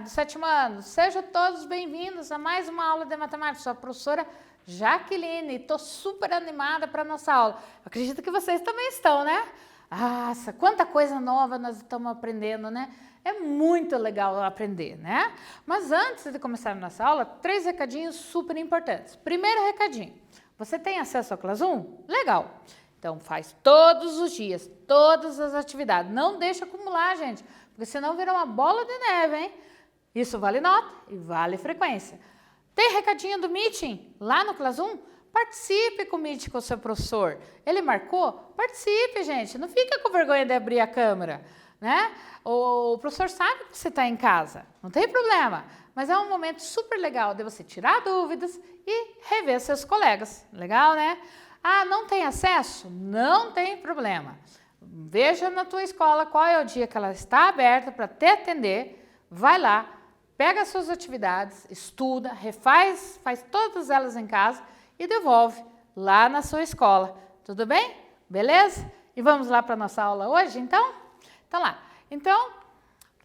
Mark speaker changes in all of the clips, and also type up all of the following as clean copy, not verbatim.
Speaker 1: do sétimo ano, sejam todos bem-vindos a mais uma aula de matemática. Sou a professora Jaqueline, estou super animada para a nossa aula. Acredito que vocês também estão, né? Nossa, quanta coisa nova nós estamos aprendendo, né? É muito legal aprender, né? Mas antes de começar a nossa aula, 3 recadinhos super importantes. Primeiro recadinho, você tem acesso ao Classroom? Legal! Então faz todos os dias, todas as atividades. Não deixa acumular, gente, porque senão vira uma bola de neve, hein? Isso vale nota e vale frequência. Tem recadinho do Meeting lá no Classroom? Participe com o Meeting com o seu professor. Ele marcou? Participe, gente. Não fica com vergonha de abrir a câmera, né? O professor sabe que você está em casa, não tem problema. Mas é um momento super legal de você tirar dúvidas e rever seus colegas. Legal, né? Ah, não tem acesso? Não tem problema. Veja na tua escola qual é o dia que ela está aberta para te atender. Vai lá, pega as suas atividades, estuda, refaz, faz todas elas em casa e devolve lá na sua escola. Tudo bem? Beleza? E vamos lá para a nossa aula hoje, então? Então lá. Então, o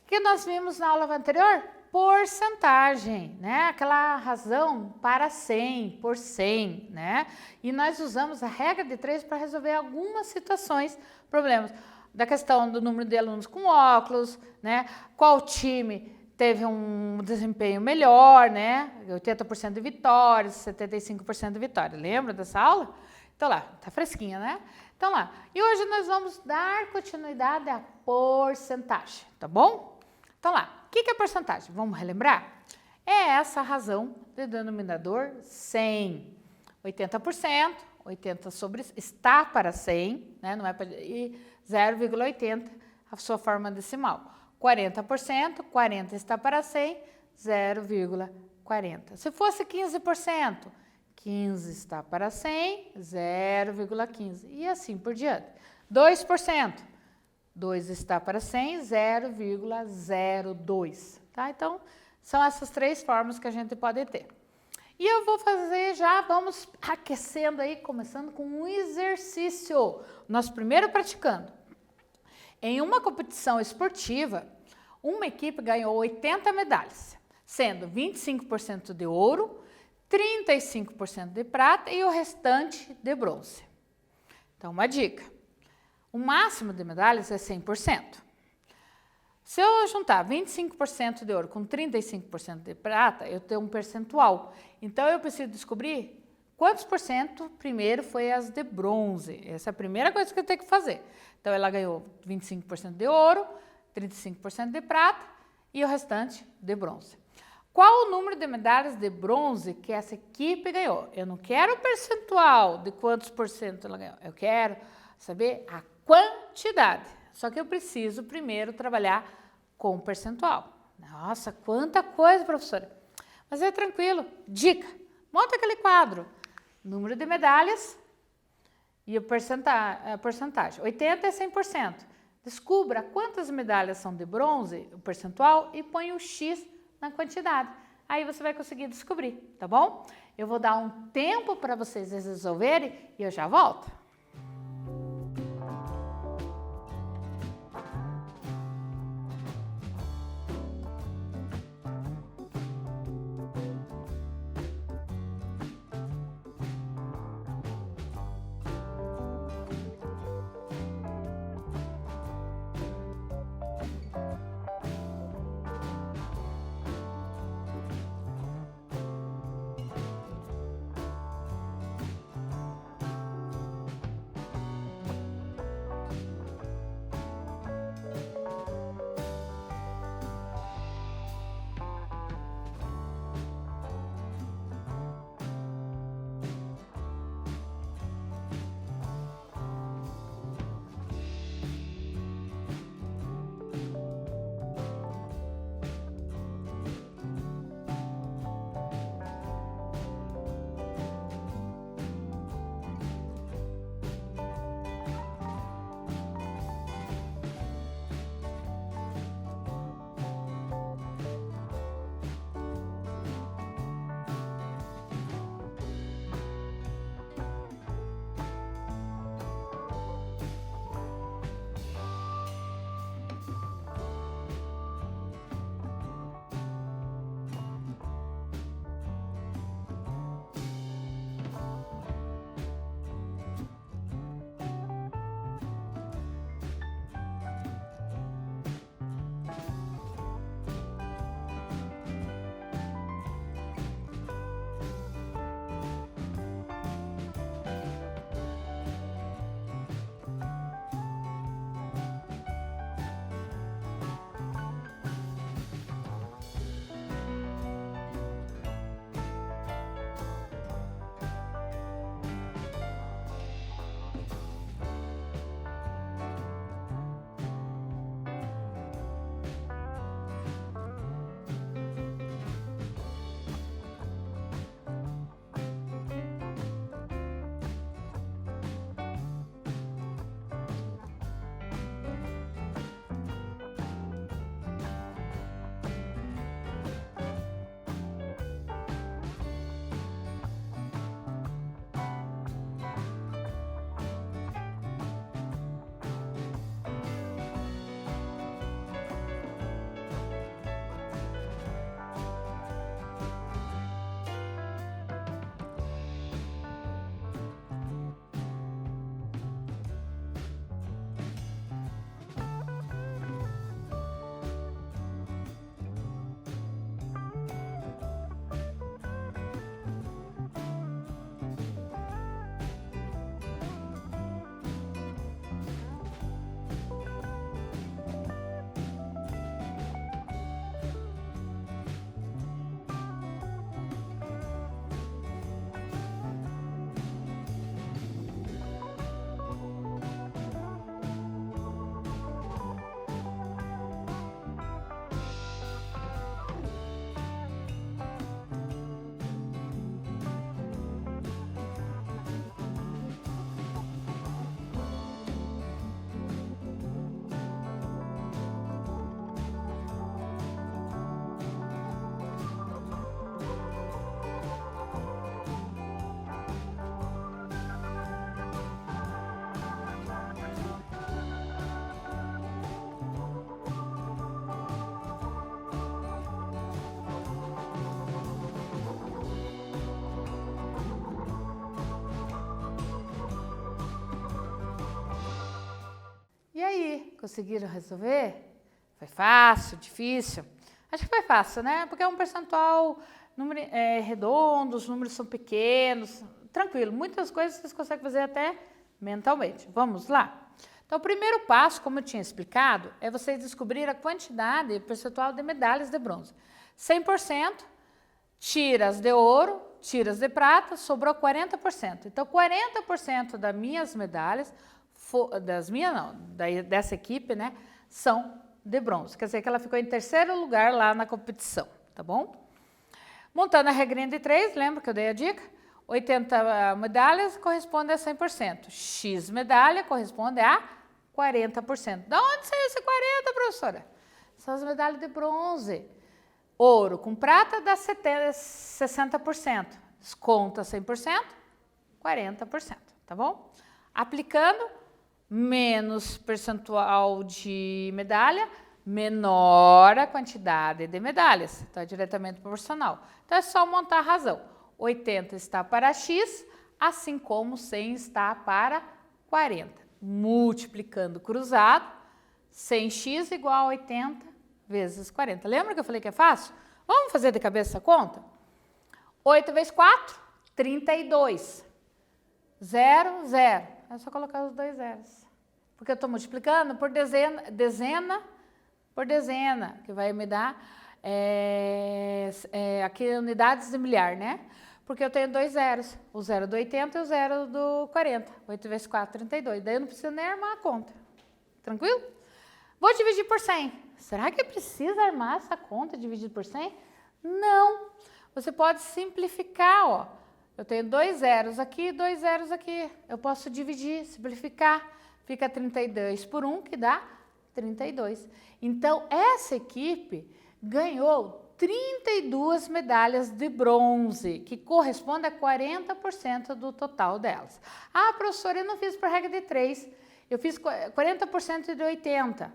Speaker 1: que nós vimos na aula anterior? Porcentagem, né? Aquela razão para 100, por 100, né? E nós usamos a regra de 3 para resolver algumas situações, problemas da questão do número de alunos com óculos, né? Qual time teve um desempenho melhor, né? 80% de vitórias, 75% de vitórias. Lembra dessa aula? Então lá, tá fresquinha, né? Então lá. E hoje nós vamos dar continuidade à porcentagem, tá bom? Então lá. O que é porcentagem? Vamos relembrar? É essa razão de denominador 100. 80%, 80 sobre está para 100, né? Não é para, e 0,80 a sua forma decimal. 40%, 40 está para 100, 0,40. Se fosse 15%, 15 está para 100, 0,15 e assim por diante. 2%. 2 está para 100, 0,02, tá? Então, são essas 3 formas que a gente pode ter. E eu vou fazer já, vamos aquecendo aí, começando com um exercício. Nosso primeiro praticando. Em uma competição esportiva, uma equipe ganhou 80 medalhas, sendo 25% de ouro, 35% de prata e o restante de bronze. Então, uma dica. O máximo de medalhas é 100%. Se eu juntar 25% de ouro com 35% de prata, eu tenho um percentual. Então, eu preciso descobrir quantos por cento primeiro foi as de bronze. Essa é a primeira coisa que eu tenho que fazer. Então, ela ganhou 25% de ouro, 35% de prata e o restante de bronze. Qual o número de medalhas de bronze que essa equipe ganhou? Eu não quero o percentual de quantos por cento ela ganhou. Eu quero saber a quantidade. Só que eu preciso primeiro trabalhar com o percentual. Nossa, quanta coisa, professora. Mas é tranquilo. Dica. Monta aquele quadro. Número de medalhas e a porcentagem. 80 é 100%. Descubra quantas medalhas são de bronze, o percentual, e põe o X na quantidade. Aí você vai conseguir descobrir, tá bom? Eu vou dar um tempo para vocês resolverem e eu já volto. aí, conseguiram resolver? Foi fácil, difícil? Acho que foi fácil, né? Porque é um percentual redondo, os números são pequenos, tranquilo. Muitas coisas vocês conseguem fazer até mentalmente. Vamos lá? Então, o primeiro passo, como eu tinha explicado, é vocês descobrir a quantidade percentual de medalhas de bronze. 100%, tira as de ouro, tira as de prata, sobrou 40%. Então, 40% das minhas medalhas, dessa equipe, né, são de bronze. Quer dizer que ela ficou em terceiro lugar lá na competição, tá bom? Montando a regrinha de 3, lembra que eu dei a dica? 80 medalhas corresponde a 100%. X medalha corresponde a 40%. Da onde saiu esse 40%, professora? São as medalhas de bronze. Ouro com prata dá 60%. Desconta 100%, 40%, tá bom? Aplicando, menos percentual de medalha, menor a quantidade de medalhas. Então, é diretamente proporcional. Então, é só montar a razão. 80 está para X, assim como 100 está para 40. Multiplicando cruzado, 100x igual a 80 vezes 40. Lembra que eu falei que é fácil? Vamos fazer de cabeça essa conta? 8 vezes 4, 32. 0, 0. É só colocar os dois zeros. Porque eu estou multiplicando por dezena por dezena, que vai me dar aqui unidades de milhar, né? Porque eu tenho dois zeros, o zero do 80 e o zero do 40. 8 vezes 4, 32. Daí eu não preciso nem armar a conta. Tranquilo? Vou dividir por 100. Será que precisa armar essa conta dividido por 100? Não. Você pode simplificar, ó. Eu tenho dois zeros aqui e dois zeros aqui. Eu posso dividir, simplificar. Fica 32 por 1, que dá 32. Então, essa equipe ganhou 32 medalhas de bronze, que corresponde a 40% do total delas. Ah, professora, eu não fiz por regra de 3, eu fiz 40% de 80.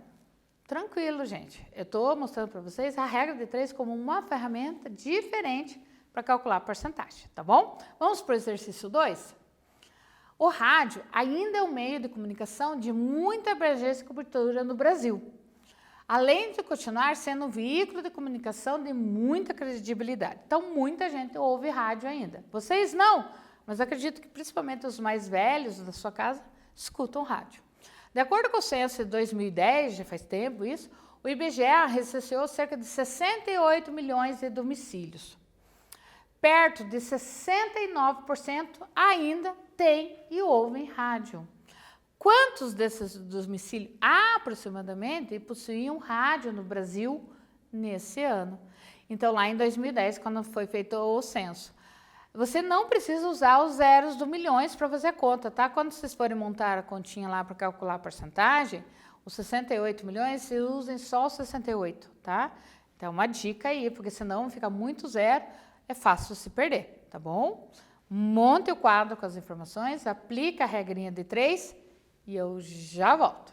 Speaker 1: Tranquilo, gente. Eu estou mostrando para vocês a regra de 3 como uma ferramenta diferente para calcular a porcentagem, tá bom? Vamos para o exercício 2? O rádio ainda é um meio de comunicação de muita abrangência e cobertura no Brasil, além de continuar sendo um veículo de comunicação de muita credibilidade. Então, muita gente ouve rádio ainda. Vocês não, mas acredito que principalmente os mais velhos da sua casa escutam rádio. De acordo com o censo de 2010, já faz tempo isso, o IBGE recensou cerca de 68 milhões de domicílios. Perto de 69% ainda tem e ouvem rádio. Quantos desses domicílios aproximadamente possuíam rádio no Brasil nesse ano? Então, lá em 2010, quando foi feito o censo. Você não precisa usar os zeros do milhões para fazer conta, tá? Quando vocês forem montar a continha lá para calcular a porcentagem, os 68 milhões, vocês usem só os 68, tá? Então, uma dica aí, porque senão fica muito zero, é fácil se perder, tá bom? Monte o quadro com as informações, aplica a regrinha de 3 e eu já volto.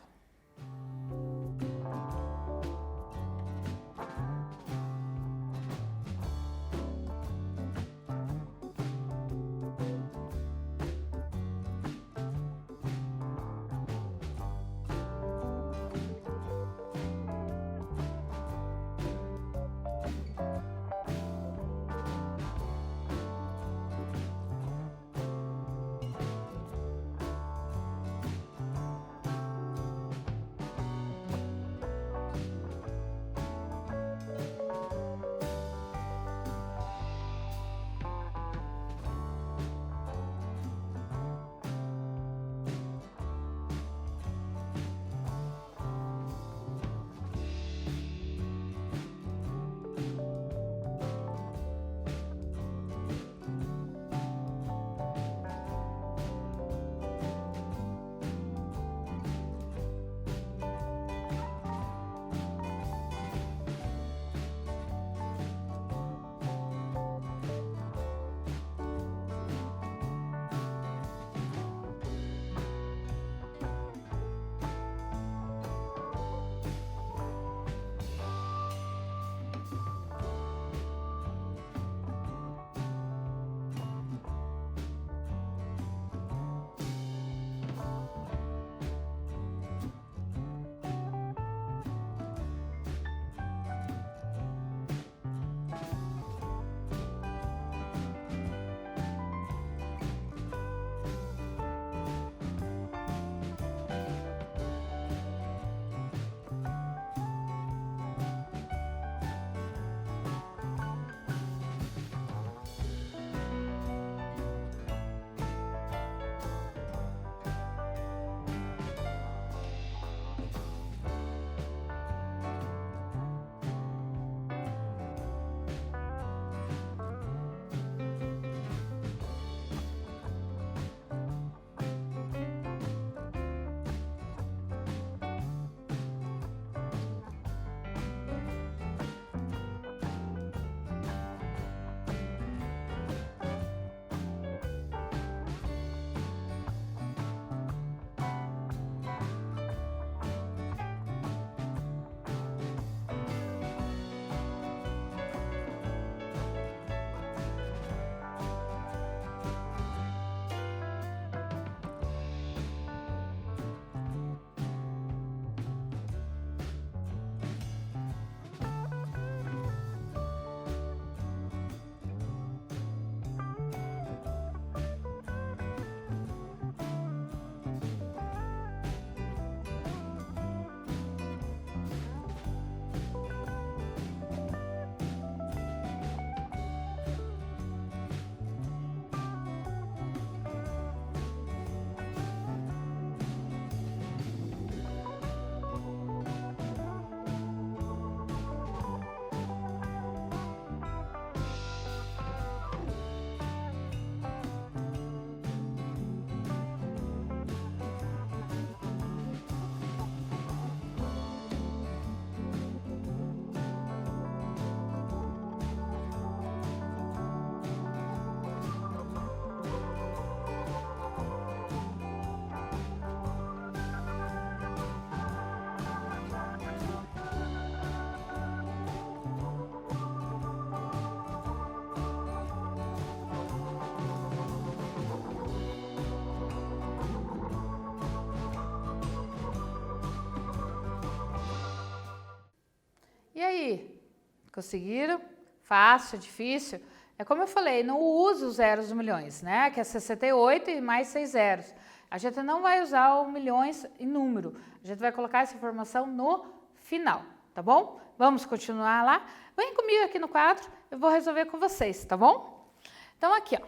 Speaker 1: Conseguiram? Fácil, difícil? É como eu falei, não usa os zeros do milhões, né? Que é 68 e mais 6 zeros. A gente não vai usar o milhões em número. A gente vai colocar essa informação no final, tá bom? Vamos continuar lá? Vem comigo aqui no quadro, eu vou resolver com vocês, tá bom? Então, aqui, ó.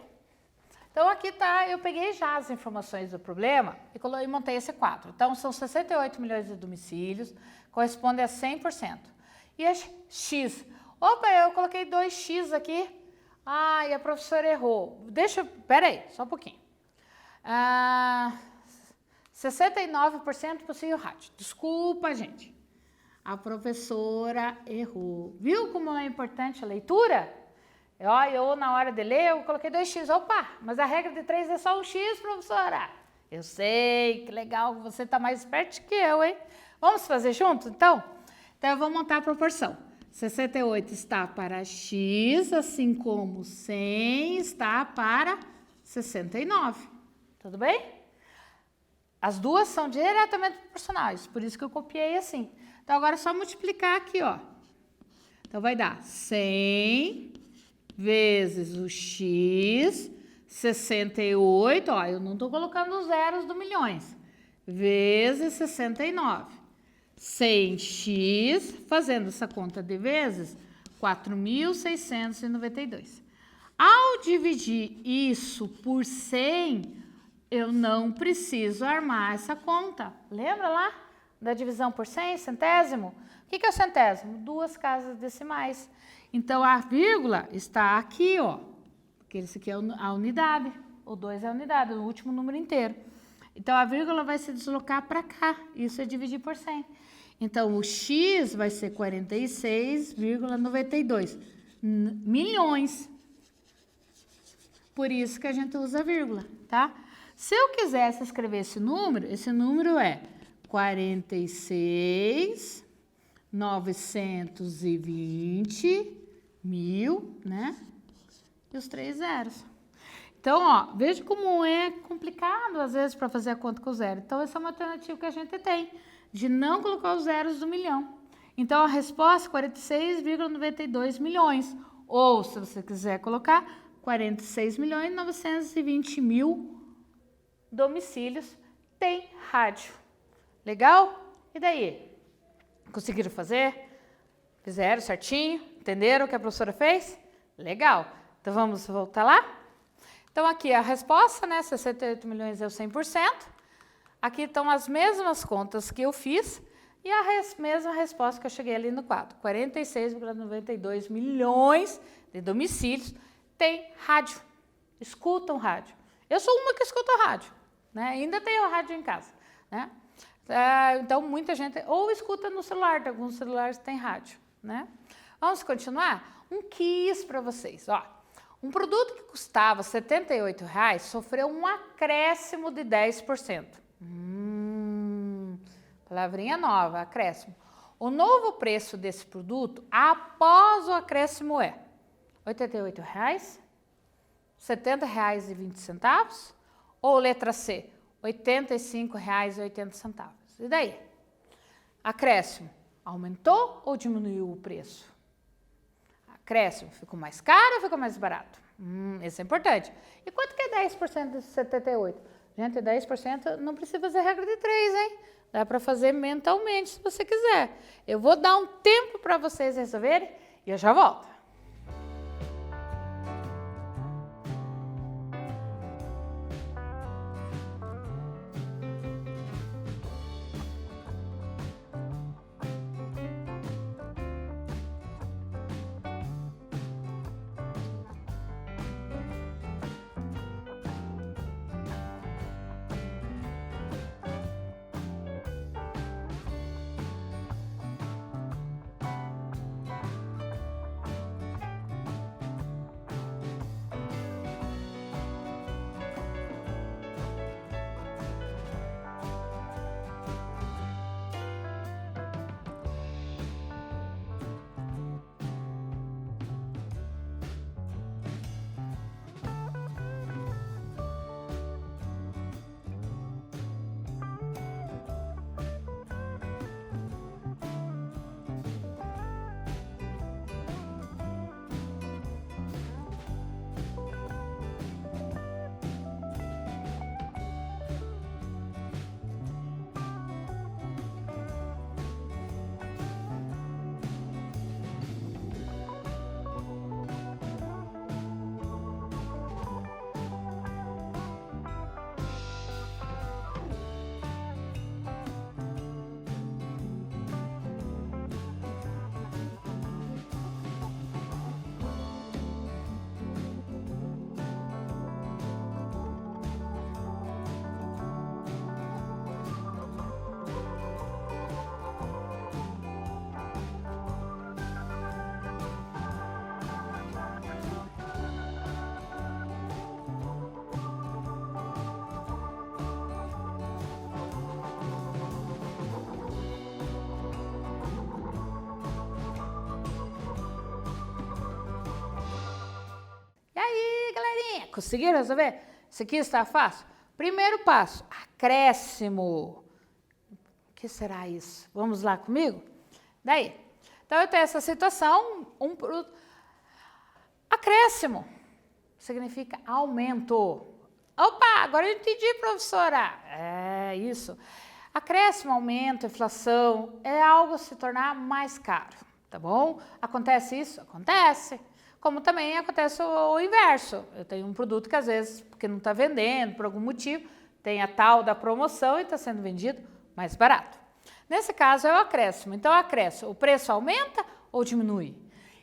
Speaker 1: Então, aqui tá, eu peguei já as informações do problema e montei esse quadro. Então, são 68 milhões de domicílios, corresponde a 100%. E a X? Opa, eu coloquei 2X aqui. Ah, e a professora errou. Peraí, só um pouquinho. 69% possui o rádio. Desculpa, gente. A professora errou. Viu como é importante a leitura? Eu, na hora de ler, eu coloquei 2x. Opa, mas a regra de 3 é só um x, professora. Eu sei, que legal, você está mais esperto que eu, hein? Vamos fazer junto, então? Então, eu vou montar a proporção. 68 está para x, assim como 100 está para 69. Tudo bem? As duas são diretamente proporcionais, por isso que eu copiei assim. Então, agora é só multiplicar aqui, ó. Então, vai dar 100 vezes o x, 68, ó, eu não estou colocando os zeros do milhões, vezes 69. 100x, fazendo essa conta de vezes, 4.692. Ao dividir isso por 100, eu não preciso armar essa conta. Lembra lá da divisão por 100, centésimo? O que é o centésimo? 2 casas decimais. Então, a vírgula está aqui, ó, porque esse aqui é a unidade, o 2 é a unidade, o último número inteiro. Então, a vírgula vai se deslocar para cá, isso é dividir por 100. Então, o x vai ser 46,92 milhões. Por isso que a gente usa a vírgula, tá? Se eu quisesse escrever esse número é 46.920 mil, né? E os 3 zeros. Então, ó, veja como é complicado, às vezes, para fazer a conta com zero. Então, essa é uma alternativa que a gente tem, de não colocar os zeros do milhão. Então, a resposta é 46,92 milhões. Ou, se você quiser colocar, 46.920 mil domicílios tem rádio. Legal? E daí? Conseguiram fazer? Fizeram certinho? Entenderam o que a professora fez? Legal. Então, vamos voltar lá? Então, aqui a resposta, né? 68 milhões é o 100%. Aqui estão as mesmas contas que eu fiz e a mesma resposta que eu cheguei ali no quadro. 46,92 milhões de domicílios tem rádio, escutam rádio. Eu sou uma que escuta rádio, né? Ainda tenho rádio em casa, né? Então, muita gente ou escuta no celular, alguns celulares têm rádio, né? Vamos continuar? Um quiz para vocês, ó. Um produto que custava R$ 78,00 sofreu um acréscimo de 10%. Palavrinha nova, acréscimo. O novo preço desse produto após o acréscimo é R$ 88,00, R$ 70,20 ou letra C, R$ 85,80. E daí? Acréscimo, aumentou ou diminuiu o preço? Acréscimo, ficou mais caro ou ficou mais barato? Isso é importante. E quanto que é 10% de 78? Gente, 10% não precisa fazer regra de 3, hein? Dá para fazer mentalmente, se você quiser. Eu vou dar um tempo para vocês resolverem e eu já volto. Conseguiram resolver? Isso aqui está fácil? Primeiro passo, acréscimo. O que será isso? Vamos lá comigo? Daí, então eu tenho essa situação, acréscimo significa aumento. Opa, agora eu entendi, professora. É isso. Acréscimo, aumento, inflação, é algo se tornar mais caro, tá bom? Acontece isso? Acontece. Como também acontece o inverso. Eu tenho um produto que às vezes, porque não está vendendo, por algum motivo, tem a tal da promoção e está sendo vendido mais barato. Nesse caso é o acréscimo. Então, acréscimo, o preço aumenta ou diminui?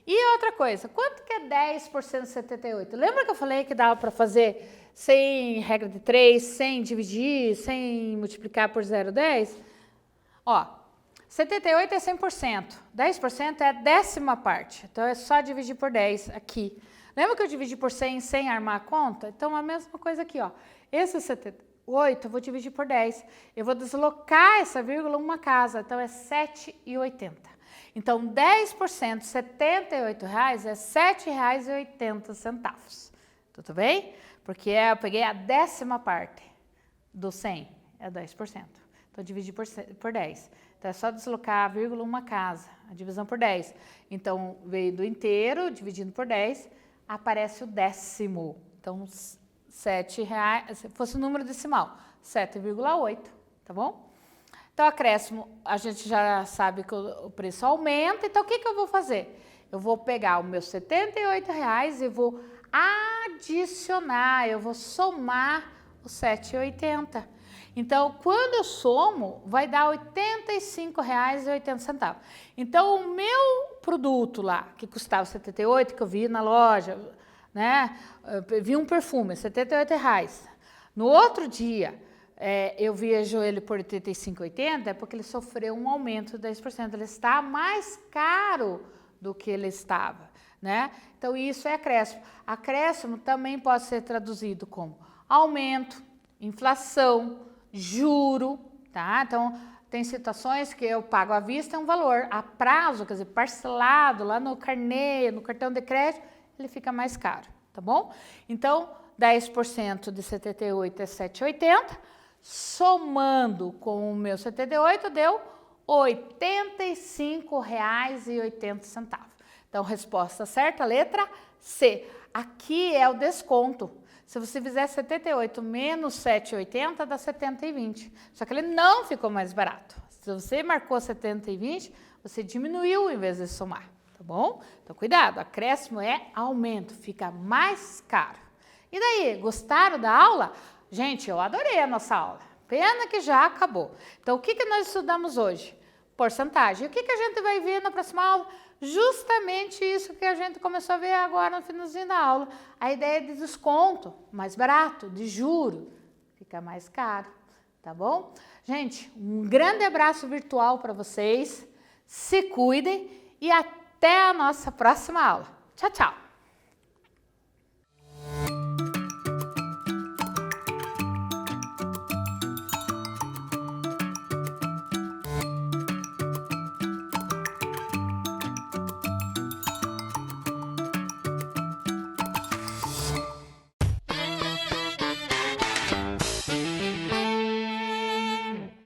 Speaker 1: E outra coisa, quanto que é 10% de 78? Lembra que eu falei que dava para fazer sem regra de 3, sem dividir, sem multiplicar por 0,10? Ó, 78 é 100%, 10% é a décima parte, então é só dividir por 10 aqui. Lembra que eu dividi por 100 sem armar a conta? Então, a mesma coisa aqui, ó. Esse 78 eu vou dividir por 10, eu vou deslocar essa vírgula uma casa, então é 7,80. Então, 10% de R$ 78 é R$ 7,80. Tudo bem? Porque eu peguei a décima parte do 100, é 10%. Então, dividi por 10. Então, é só deslocar a vírgula uma casa, a divisão por 10. Então, veio do inteiro, dividindo por 10, aparece o décimo. Então, R$ 7, se fosse o número decimal, 7,8, tá bom? Então, acréscimo, a gente já sabe que o preço aumenta, então o que eu vou fazer? Eu vou pegar os meus R$ 78 e vou adicionar, eu vou somar os 7,80. Então, quando eu somo, vai dar R$ 85,80. Então, o meu produto lá, que custava 78, que eu vi na loja, né? Eu vi um perfume, R$ 78. No outro dia, eu vejo ele por R$ 85,80, é porque ele sofreu um aumento de 10%. Ele está mais caro do que ele estava, né? Então, isso é acréscimo. Acréscimo também pode ser traduzido como aumento, inflação, juro, tá? Então, tem situações que eu pago à vista um valor, a prazo, quer dizer, parcelado lá no carnê, no cartão de crédito, ele fica mais caro, tá bom? Então, 10% de 78 é 7,80, somando com o meu 78 deu R$ 85,80. Então, resposta certa, letra C. Aqui é o desconto. Se você fizer 78 menos 7,80, dá 70,20. Só que ele não ficou mais barato. Se você marcou 70,20, você diminuiu em vez de somar, tá bom? Então, cuidado, acréscimo é aumento, fica mais caro. E daí, gostaram da aula? Gente, eu adorei a nossa aula. Pena que já acabou. Então, o que nós estudamos hoje? Porcentagem. E o que a gente vai ver na próxima aula? Justamente isso que a gente começou a ver agora no finalzinho da aula. A ideia de desconto, mais barato, de juro, fica mais caro, tá bom? Gente, um grande abraço virtual para vocês. Se cuidem e até a nossa próxima aula. Tchau, tchau!